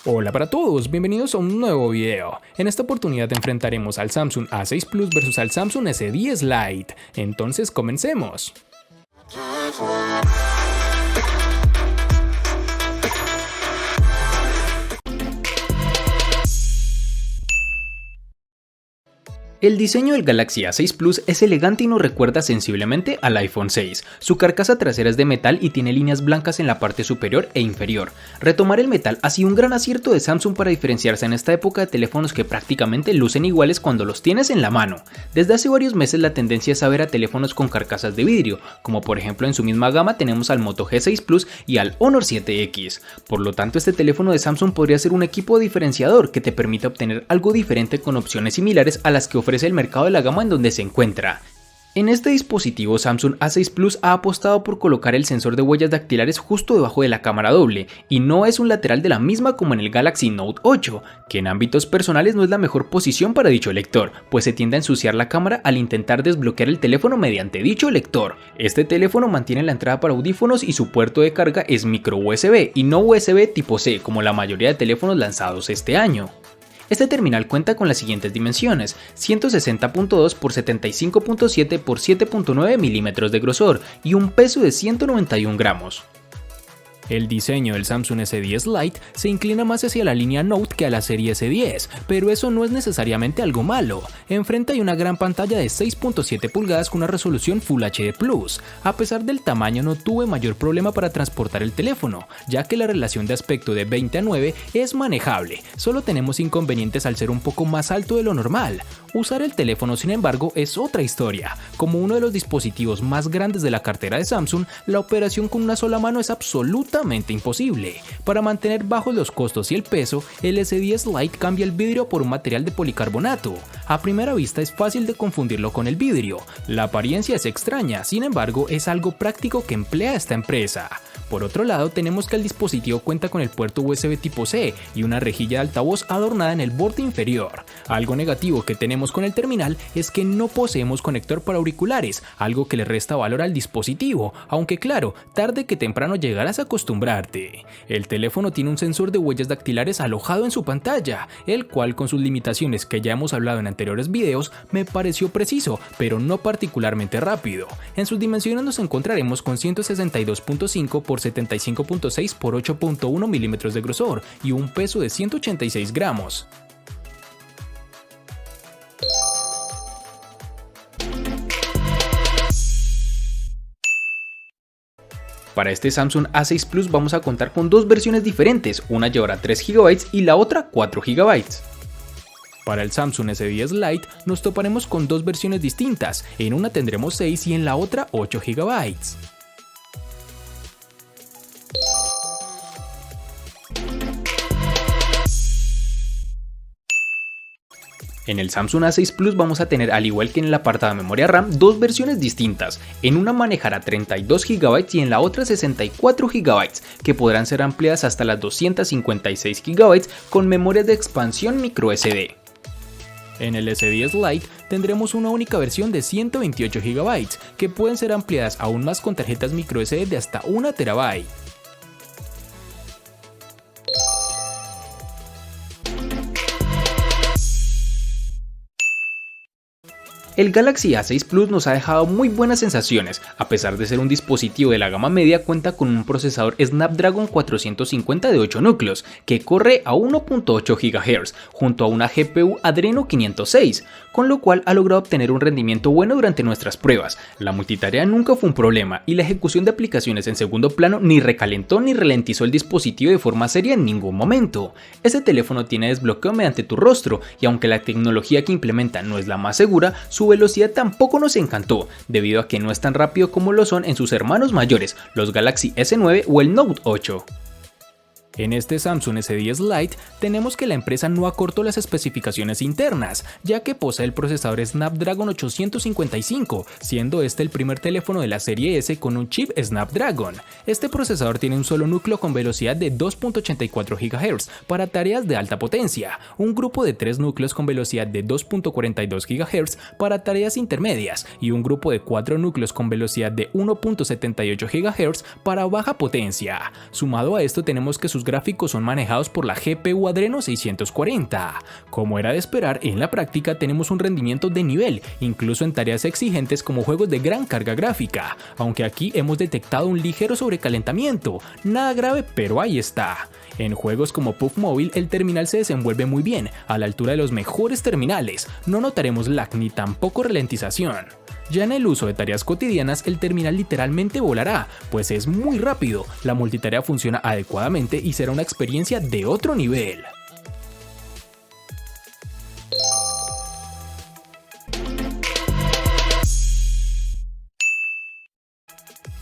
Hola para todos, bienvenidos a un nuevo video. En esta oportunidad enfrentaremos al Samsung A6 Plus versus al Samsung S10 Lite. Entonces comencemos. El diseño del Galaxy A6 Plus es elegante y nos recuerda sensiblemente al iPhone 6. Su carcasa trasera es de metal y tiene líneas blancas en la parte superior e inferior. Retomar el metal ha sido un gran acierto de Samsung para diferenciarse en esta época de teléfonos que prácticamente lucen iguales cuando los tienes en la mano. Desde hace varios meses la tendencia es a ver a teléfonos con carcasas de vidrio, como por ejemplo en su misma gama tenemos al Moto G6 Plus y al Honor 7X. Por lo tanto, este teléfono de Samsung podría ser un equipo diferenciador que te permita obtener algo diferente con opciones similares a las que ofrece el mercado de la gama en donde se encuentra. En este dispositivo Samsung A6 Plus ha apostado por colocar el sensor de huellas dactilares justo debajo de la cámara doble, y no es un lateral de la misma como en el Galaxy Note 8, que en ámbitos personales no es la mejor posición para dicho lector, pues se tiende a ensuciar la cámara al intentar desbloquear el teléfono mediante dicho lector. Este teléfono mantiene la entrada para audífonos y su puerto de carga es micro USB y no USB tipo C como la mayoría de teléfonos lanzados este año. Este terminal cuenta con las siguientes dimensiones: 160.2 x 75.7 x 7.9 milímetros de grosor y un peso de 191 gramos. El diseño del Samsung S10 Lite se inclina más hacia la línea Note que a la serie S10, pero eso no es necesariamente algo malo. Enfrente hay una gran pantalla de 6.7 pulgadas con una resolución Full HD+. A pesar del tamaño no tuve mayor problema para transportar el teléfono, ya que la relación de aspecto de 20:9 es manejable, solo tenemos inconvenientes al ser un poco más alto de lo normal. Usar el teléfono, sin embargo, es otra historia. Como uno de los dispositivos más grandes de la cartera de Samsung, la operación con una sola mano es absolutamente imposible. Para mantener bajos los costos y el peso, el S10 Lite cambia el vidrio por un material de policarbonato. A primera vista es fácil de confundirlo con el vidrio. La apariencia es extraña, sin embargo es algo práctico que emplea esta empresa. Por otro lado, tenemos que el dispositivo cuenta con el puerto USB tipo C y una rejilla de altavoz adornada en el borde inferior. Algo negativo que tenemos con el terminal es que no poseemos conector para auriculares, algo que le resta valor al dispositivo, aunque claro, tarde que temprano llegarás a acostumbrarte. El teléfono tiene un sensor de huellas dactilares alojado en su pantalla, el cual, con sus limitaciones que ya hemos hablado en anteriores videos, me pareció preciso, pero no particularmente rápido. En sus dimensiones nos encontraremos con 162.5 x 75.6 x 8.1 milímetros de grosor y un peso de 186 gramos. Para este Samsung A6 Plus vamos a contar con dos versiones diferentes, una llevará 3 GB y la otra 4 GB. Para el Samsung S10 Lite nos toparemos con dos versiones distintas, en una tendremos 6 y en la otra 8 GB. En el Samsung A6 Plus vamos a tener, al igual que en el apartado de memoria RAM, dos versiones distintas. En una manejará 32 GB y en la otra 64 GB, que podrán ser ampliadas hasta las 256 GB con memorias de expansión microSD. En el S10 Lite tendremos una única versión de 128 GB, que pueden ser ampliadas aún más con tarjetas microSD de hasta 1 TB. El Galaxy A6 Plus nos ha dejado muy buenas sensaciones. A pesar de ser un dispositivo de la gama media, cuenta con un procesador Snapdragon 450 de 8 núcleos, que corre a 1.8 GHz, junto a una GPU Adreno 506, con lo cual ha logrado obtener un rendimiento bueno durante nuestras pruebas. La multitarea nunca fue un problema, y la ejecución de aplicaciones en segundo plano ni recalentó ni ralentizó el dispositivo de forma seria en ningún momento. Este teléfono tiene desbloqueo mediante tu rostro, y aunque la tecnología que implementa no es la más segura, su velocidad tampoco nos encantó, debido a que no es tan rápido como lo son en sus hermanos mayores, los Galaxy S9 o el Note 8. En este Samsung S10 Lite tenemos que la empresa no acortó las especificaciones internas, ya que posee el procesador Snapdragon 855, siendo este el primer teléfono de la serie S con un chip Snapdragon. Este procesador tiene un solo núcleo con velocidad de 2.84 GHz para tareas de alta potencia, un grupo de 3 núcleos con velocidad de 2.42 GHz para tareas intermedias y un grupo de 4 núcleos con velocidad de 1.78 GHz para baja potencia. Sumado a esto tenemos que sus gráficos son manejados por la GPU Adreno 640. Como era de esperar, en la práctica tenemos un rendimiento de nivel, incluso en tareas exigentes como juegos de gran carga gráfica, aunque aquí hemos detectado un ligero sobrecalentamiento, nada grave pero ahí está. En juegos como PUBG Mobile el terminal se desenvuelve muy bien, a la altura de los mejores terminales, no notaremos lag ni tampoco ralentización. Ya en el uso de tareas cotidianas el terminal literalmente volará, pues es muy rápido, la multitarea funciona adecuadamente y será una experiencia de otro nivel.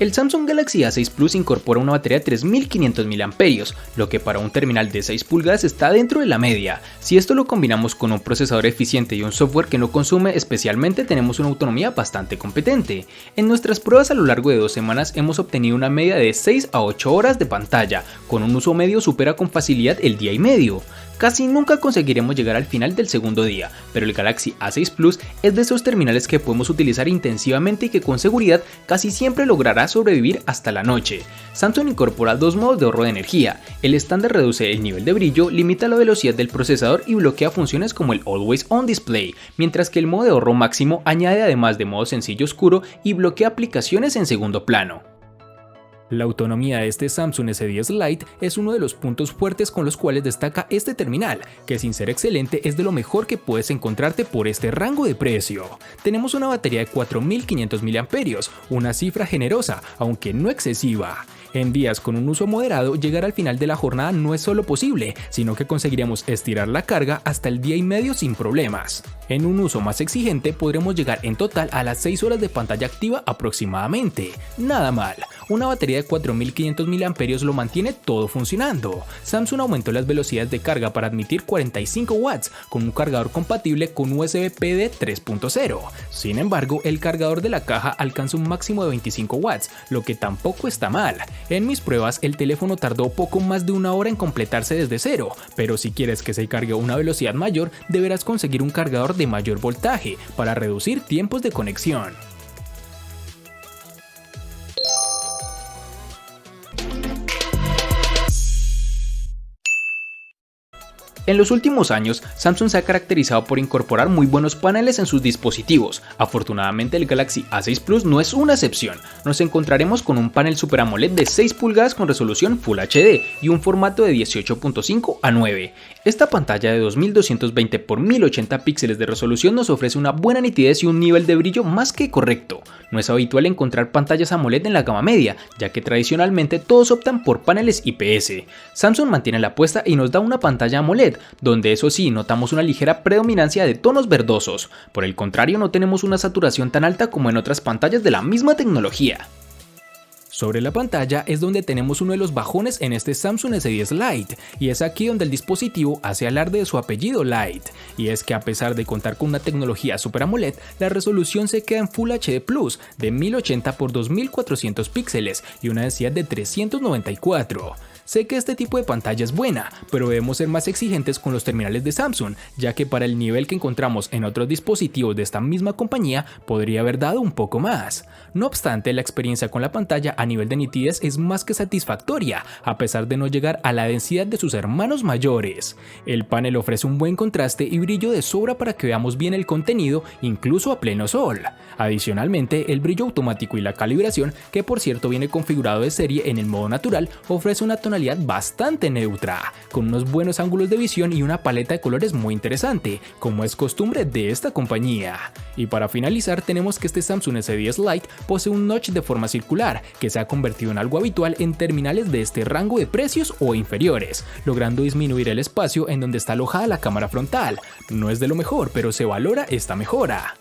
El Samsung Galaxy A6 Plus incorpora una batería de 3500 mAh, lo que para un terminal de 6 pulgadas está dentro de la media. Si esto lo combinamos con un procesador eficiente y un software que no consume especialmente, tenemos una autonomía bastante competente. En nuestras pruebas a lo largo de 2 semanas hemos obtenido una media de 6 a 8 horas de pantalla, con un uso medio supera con facilidad el día y medio. Casi nunca conseguiremos llegar al final del segundo día, pero el Galaxy A6 Plus es de esos terminales que podemos utilizar intensivamente y que con seguridad casi siempre logrará sobrevivir hasta la noche. Samsung incorpora 2 modos de ahorro de energía. El estándar reduce el nivel de brillo, limita la velocidad del procesador y bloquea funciones como el Always On Display, mientras que el modo de ahorro máximo añade además de modo sencillo oscuro y bloquea aplicaciones en segundo plano. La autonomía de este Samsung S10 Lite es uno de los puntos fuertes con los cuales destaca este terminal, que sin ser excelente es de lo mejor que puedes encontrarte por este rango de precio. Tenemos una batería de 4500 mAh, una cifra generosa, aunque no excesiva. En días con un uso moderado, llegar al final de la jornada no es solo posible, sino que conseguiríamos estirar la carga hasta el día y medio sin problemas. En un uso más exigente podremos llegar en total a las 6 horas de pantalla activa aproximadamente. Nada mal, una batería de 4500 mAh lo mantiene todo funcionando. Samsung aumentó las velocidades de carga para admitir 45 watts con un cargador compatible con USB PD 3.0. Sin embargo, el cargador de la caja alcanza un máximo de 25 watts, lo que tampoco está mal. En mis pruebas el teléfono tardó poco más de una hora en completarse desde cero, pero si quieres que se cargue a una velocidad mayor deberás conseguir un cargador de mayor voltaje para reducir tiempos de conexión. En los últimos años, Samsung se ha caracterizado por incorporar muy buenos paneles en sus dispositivos. Afortunadamente el Galaxy A6 Plus no es una excepción. Nos encontraremos con un panel Super AMOLED de 6 pulgadas con resolución Full HD y un formato de 18.5 a 9. Esta pantalla de 2220 x 1080 píxeles de resolución nos ofrece una buena nitidez y un nivel de brillo más que correcto. No es habitual encontrar pantallas AMOLED en la gama media, ya que tradicionalmente todos optan por paneles IPS. Samsung mantiene la apuesta y nos da una pantalla AMOLED, donde eso sí notamos una ligera predominancia de tonos verdosos. Por el contrario, no tenemos una saturación tan alta como en otras pantallas de la misma tecnología. Sobre la pantalla es donde tenemos uno de los bajones en este Samsung S10 Lite, y es aquí donde el dispositivo hace alarde de su apellido Lite, y es que a pesar de contar con una tecnología Super AMOLED, la resolución se queda en Full HD Plus de 1080 x 2400 píxeles y una densidad de 394. Sé que este tipo de pantalla es buena, pero debemos ser más exigentes con los terminales de Samsung, ya que para el nivel que encontramos en otros dispositivos de esta misma compañía podría haber dado un poco más. No obstante, la experiencia con la pantalla a nivel de nitidez es más que satisfactoria, a pesar de no llegar a la densidad de sus hermanos mayores. El panel ofrece un buen contraste y brillo de sobra para que veamos bien el contenido, incluso a pleno sol. Adicionalmente, el brillo automático y la calibración, que por cierto viene configurado de serie en el modo natural, ofrece una tonalidad bastante neutra, con unos buenos ángulos de visión y una paleta de colores muy interesante, como es costumbre de esta compañía. Y para finalizar, tenemos que este Samsung S10 Lite posee un notch de forma circular, que se ha convertido en algo habitual en terminales de este rango de precios o inferiores, logrando disminuir el espacio en donde está alojada la cámara frontal. No es de lo mejor, pero se valora esta mejora.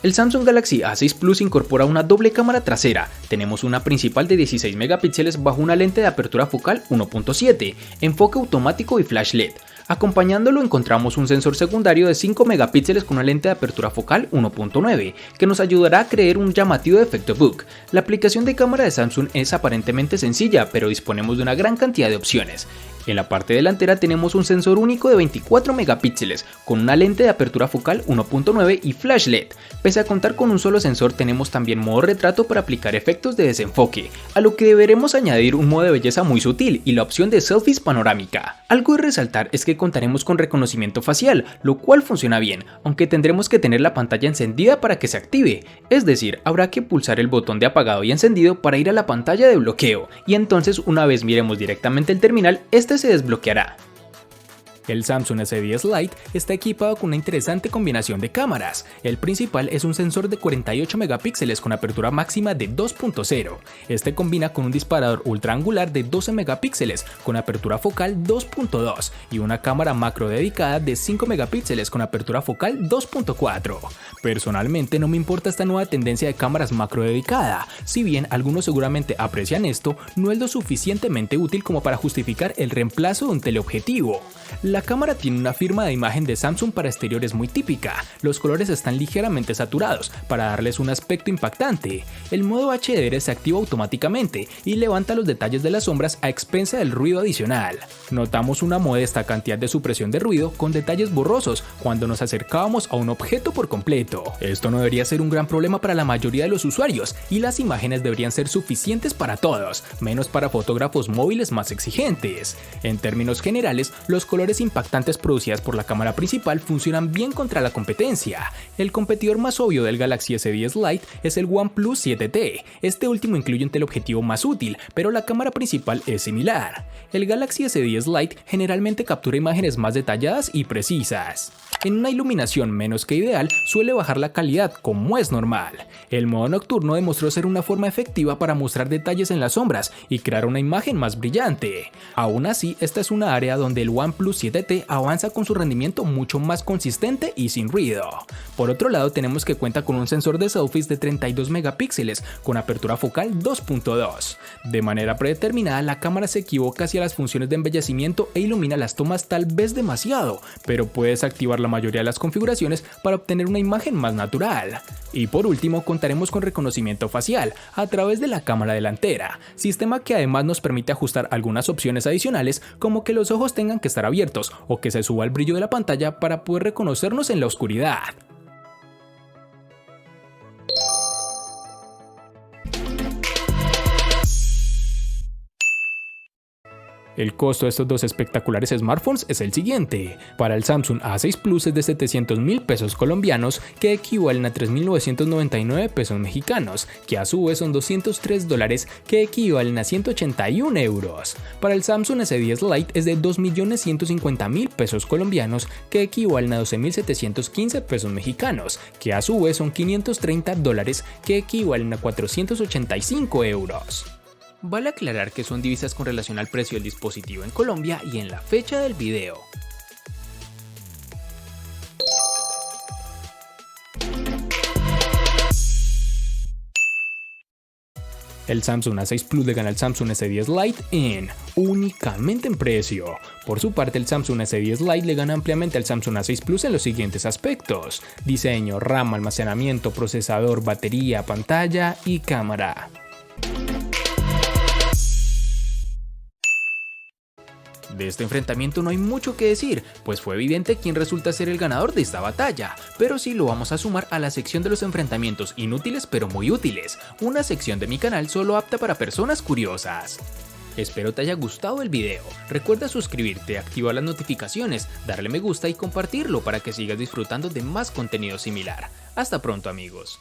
El Samsung Galaxy A6 Plus incorpora una doble cámara trasera. Tenemos una principal de 16 megapíxeles bajo una lente de apertura focal 1.7, enfoque automático y flash LED. Acompañándolo encontramos un sensor secundario de 5 megapíxeles con una lente de apertura focal 1.9, que nos ayudará a crear un llamativo efecto bokeh. La aplicación de cámara de Samsung es aparentemente sencilla, pero disponemos de una gran cantidad de opciones. En la parte delantera tenemos un sensor único de 24 megapíxeles, con una lente de apertura focal 1.9 y flash LED. Pese a contar con un solo sensor, tenemos también modo retrato para aplicar efectos de desenfoque, a lo que deberemos añadir un modo de belleza muy sutil y la opción de selfies panorámica. Algo de resaltar es que contaremos con reconocimiento facial, lo cual funciona bien, aunque tendremos que tener la pantalla encendida para que se active, es decir, habrá que pulsar el botón de apagado y encendido para ir a la pantalla de bloqueo, y entonces una vez miremos directamente el terminal, este se desbloqueará. El Samsung S10 Lite está equipado con una interesante combinación de cámaras. El principal es un sensor de 48 megapíxeles con apertura máxima de 2.0. Este combina con un disparador ultra angular de 12 megapíxeles con apertura focal 2.2 y una cámara macro dedicada de 5 megapíxeles con apertura focal 2.4. Personalmente no me importa esta nueva tendencia de cámaras macro dedicada, si bien algunos seguramente aprecian esto, no es lo suficientemente útil como para justificar el reemplazo de un teleobjetivo. La cámara tiene una firma de imagen de Samsung para exteriores muy típica, los colores están ligeramente saturados para darles un aspecto impactante. El modo HDR se activa automáticamente y levanta los detalles de las sombras a expensa del ruido adicional. Notamos una modesta cantidad de supresión de ruido con detalles borrosos cuando nos acercábamos a un objeto por completo. Esto no debería ser un gran problema para la mayoría de los usuarios y las imágenes deberían ser suficientes para todos, menos para fotógrafos móviles más exigentes. En términos generales, los colores impactantes producidas por la cámara principal funcionan bien contra la competencia. El competidor más obvio del Galaxy S10 Lite es el OnePlus 7T. Este último incluye un teleobjetivo más útil, pero la cámara principal es similar. El Galaxy S10 Lite generalmente captura imágenes más detalladas y precisas. En una iluminación menos que ideal, suele bajar la calidad, como es normal. El modo nocturno demostró ser una forma efectiva para mostrar detalles en las sombras y crear una imagen más brillante. Aún así, esta es una área donde el OnePlus 7T avanza con su rendimiento mucho más consistente y sin ruido. Por otro lado, tenemos que cuenta con un sensor de selfies de 32 megapíxeles con apertura focal 2.2. De manera predeterminada, la cámara se equivoca hacia las funciones de embellecimiento e ilumina las tomas tal vez demasiado, pero puedes activar la mayoría de las configuraciones para obtener una imagen más natural. Y por último, contaremos con reconocimiento facial a través de la cámara delantera, sistema que además nos permite ajustar algunas opciones adicionales como que los ojos tengan que estar abiertos o que se suba el brillo de la pantalla para poder reconocernos en la oscuridad. El costo de estos dos espectaculares smartphones es el siguiente. Para el Samsung A6 Plus es de 700.000 pesos colombianos, que equivalen a 3.999 pesos mexicanos, que a su vez son $203, que equivalen a 181 euros. Para el Samsung S10 Lite es de 2.150.000 pesos colombianos, que equivalen a 12.715 pesos mexicanos, que a su vez son $530, que equivalen a 485 euros. Vale aclarar que son divisas con relación al precio del dispositivo en Colombia y en la fecha del video. El Samsung A6 Plus le gana al Samsung S10 Lite únicamente en precio. Por su parte, el Samsung S10 Lite le gana ampliamente al Samsung A6 Plus en los siguientes aspectos: diseño, RAM, almacenamiento, procesador, batería, pantalla y cámara. De este enfrentamiento no hay mucho que decir, pues fue evidente quién resulta ser el ganador de esta batalla, pero sí lo vamos a sumar a la sección de los enfrentamientos inútiles pero muy útiles, una sección de mi canal solo apta para personas curiosas. Espero te haya gustado el video, recuerda suscribirte, activar las notificaciones, darle me gusta y compartirlo para que sigas disfrutando de más contenido similar. Hasta pronto amigos.